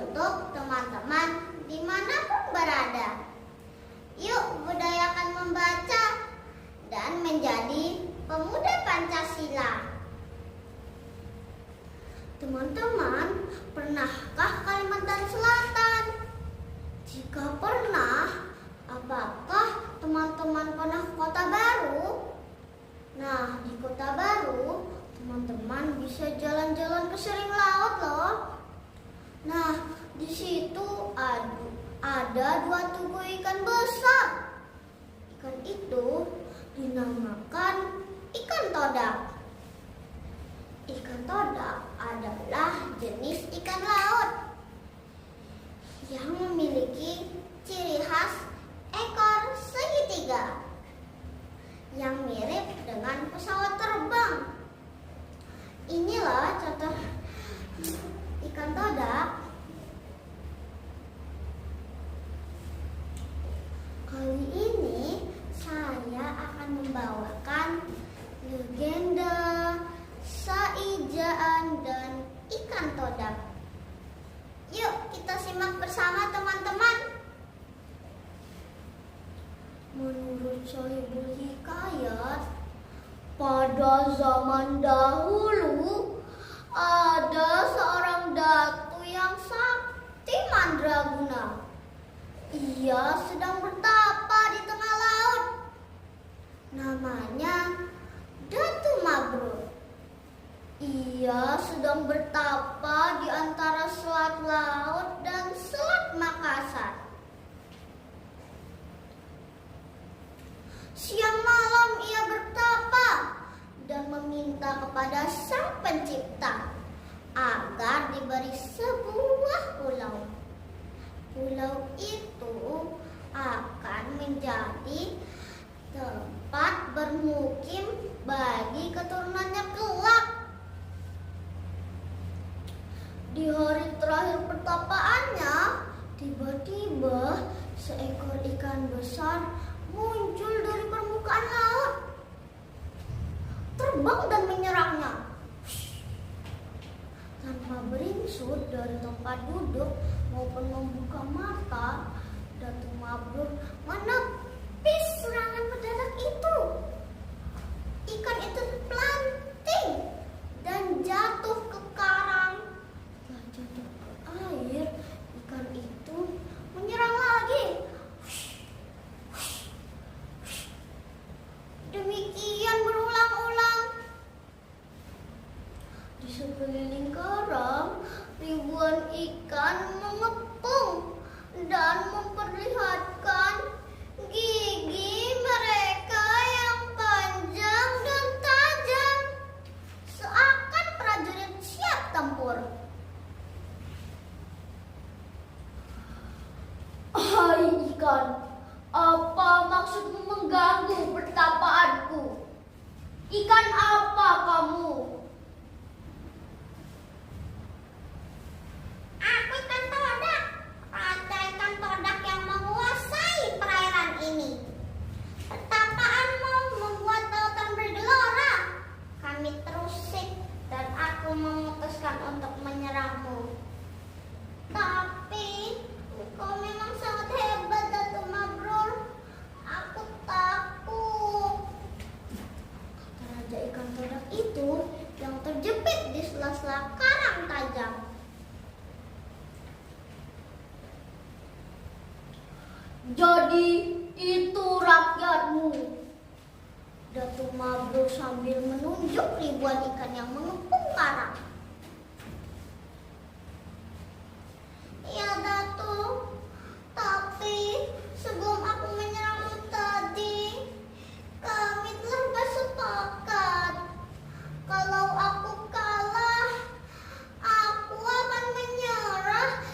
untuk teman-teman dimanapun berada. Yuk budayakan membaca dan menjadi pemuda Pancasila. Teman-teman, pernahkah Kalimantan Selatan? Jika pernah, apakah teman-teman pernah ke Kota Baru? Nah, di Kota Baru, teman-teman bisa jalan-jalan ke Sering Laut loh. Nah, di situ ada 2 tugu ikan besar. Ikan itu dinamakan ikan todak. Ikan todak adalah jenis ikan laut yang memiliki ciri khas ekor segitiga yang mirip dengan pesawat terbang. Inilah contoh ikan todak. Kali ini saya akan membawakan legenda Saijaan dan ikan todak. Yuk kita simak bersama teman-teman. Menurut Sohibul Hikayat, pada zaman dahulu ada seorang datu yang sakti mandraguna. Ia sedang bertapa di tengah laut. Namanya Datu Mabrur. Ia sedang bertapa di antara Selat Laut dan Selat Makassar. Siang malam ia bertapa dan meminta kepada Sang Pencipta agar diberi sebuah pulau. Pulau itu akan menjadi tempat bermukim bagi keturunannya kelak. Di hari terakhir pertapaannya, tiba-tiba seekor ikan besar muncul dari permukaan laut, terbang dan menyerangnya. Tanpa beringsut dari tempat duduk maupun membuka mata, Datu Mabrur menepis serangan mendadak itu. Ikan itu terpelanting dan jatuh ke karang. Setelah jatuh ke air, ikan itu menyerang lagi. Demikian berulang-ulang. Di sekeliling karang, ribuan ikan mengepung dan memperlihatkan gigi mereka yang panjang dan tajam, seakan prajurit siap tempur. Hai ikan, apa maksudmu mengganggu pertapaanku? Ikan apa kamu? Aku ikan todak, raja ikan todak yang menguasai perairan ini. Pertapaanmu membuat lautan bergelora. Kami terusik dan aku memutuskan untuk menyerangmu. Tapi kau memang sangat hebat, Datu Mabrur. Aku takut. Kata raja ikan todak itu yang terjepit di sela-sela karang tajam. Jadi itu rakyatmu? Datu Mabrur sambil menunjuk ribuan ikan yang mengepung karang. Ya Datu, tapi sebelum aku menyerangmu tadi, kami telah bersepakat. Kalau aku kalah, aku akan menyerah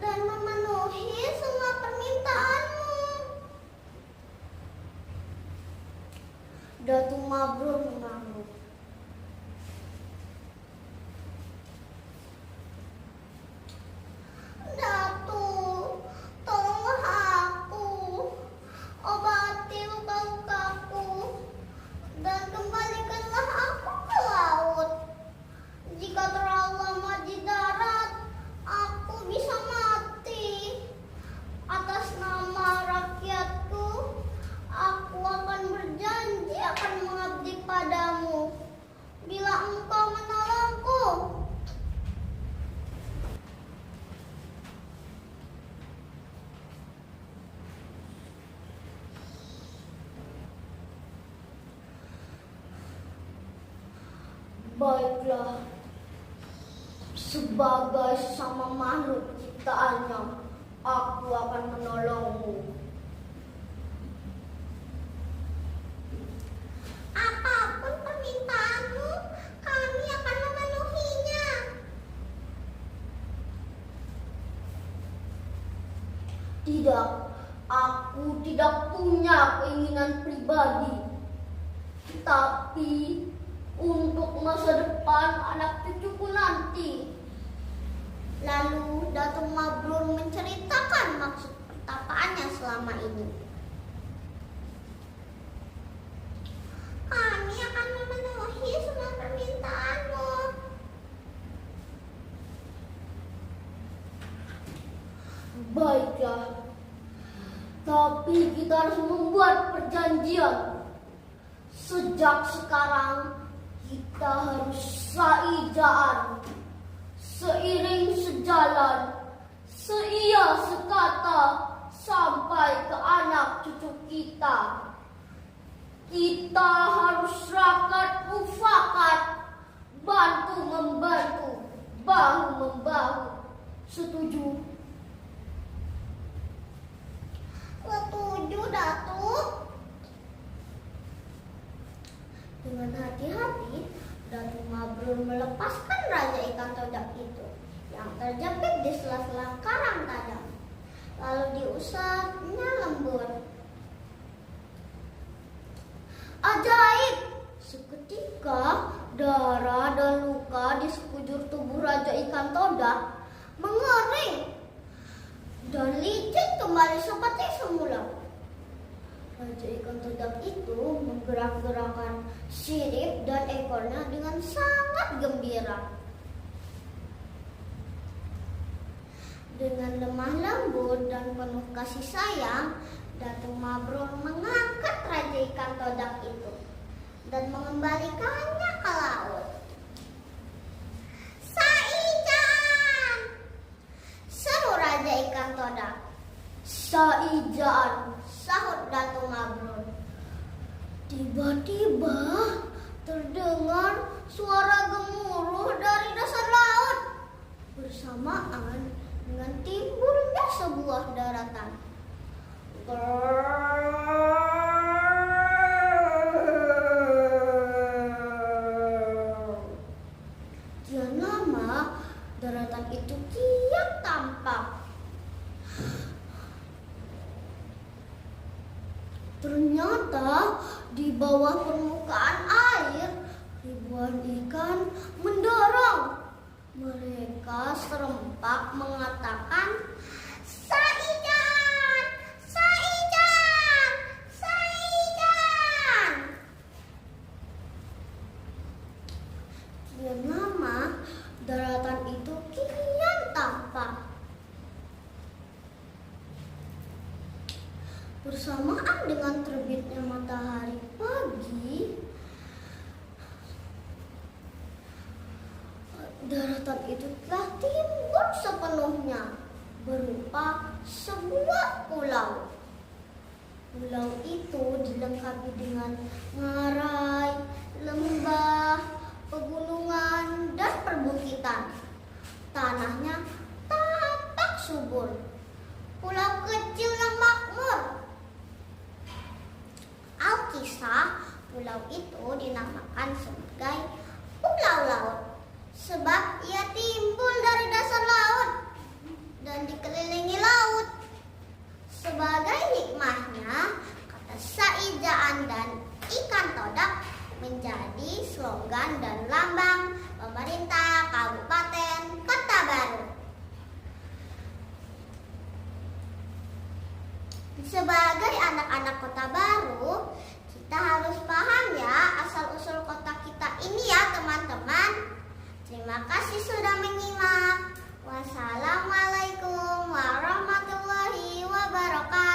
dan memenuhi semua permintaanmu. Datu Mabrur mengangguk. Baiklah, sebagai sesama makhluk ciptaannya, aku akan menolongmu. Apapun permintaanmu, kami akan memenuhinya. Tidak, aku tidak punya keinginan pribadi. Tapi untuk masa depan anak cucuku nanti. Lalu Datuk Mabrur menceritakan maksud pertapaannya selama ini. Kami akan memenuhi semua permintaanmu. Baiklah, tapi kita harus membuat perjanjian. Sejak sekarang kita harus saijaan, seiring sejalan, seia sekata sampai ke anak cucu kita. Kita harus rakat mufakat, bantu membantu, bahu membahu. Setuju? Setuju, Datuk. Dengan hati-hati, Datuk Mabrur melepaskan Raja Ikan Todak itu yang terjepit di sela-sela karang tajam. Lalu diusapnya lembut. Ajaib! Seketika darah dan luka di sekujur tubuh Raja Ikan Todak mengering dan licin kembali seperti semula. Raja Ikan Todak itu menggerak-gerakkan sirip dan ekornya dengan sangat gembira. Dengan lemah lembut dan penuh kasih sayang, Datuk Mabrur mengangkat Raja Ikan Todak itu dan mengembalikannya ke laut. Saijaan! Seru Raja Ikan Todak. Saijaan, sahut Datuk Mabrur. Tiba-tiba terdengar suara gemuruh dari dasar laut bersamaan dengan timbulnya sebuah daratan. Kian lama daratan itu kian tampak. Ternyata di bawah permukaan air ribuan ikan mendorong. Mereka serempak mengatakan, "Saijaan! Saijaan! Saijaan!" Kian lama daratan itu kian tampak. Bersamaan dengan terbitnya matahari pagi, daratan itu telah timbul sepenuhnya berupa sebuah pulau. Pulau itu dilengkapi dengan ngarai, lembah, pegunungan, dan perbukitan. Tanahnya tampak subur. Pulau kecil yang makmur. Alkisah, pulau itu dinamakan sebagai Pulau Laut sebab ia timbul dari dasar laut dan dikelilingi laut. Sebagai hikmahnya, kata Saijaan dan Ikan Todak menjadi slogan dan lambang pemerintah Kabupaten Kota Baru. Sebagai anak-anak Kota Baru, kita harus paham ya asal-usul kota kita ini ya teman-teman. Terima kasih sudah menyimak. Wassalamualaikum warahmatullahi wabarakatuh.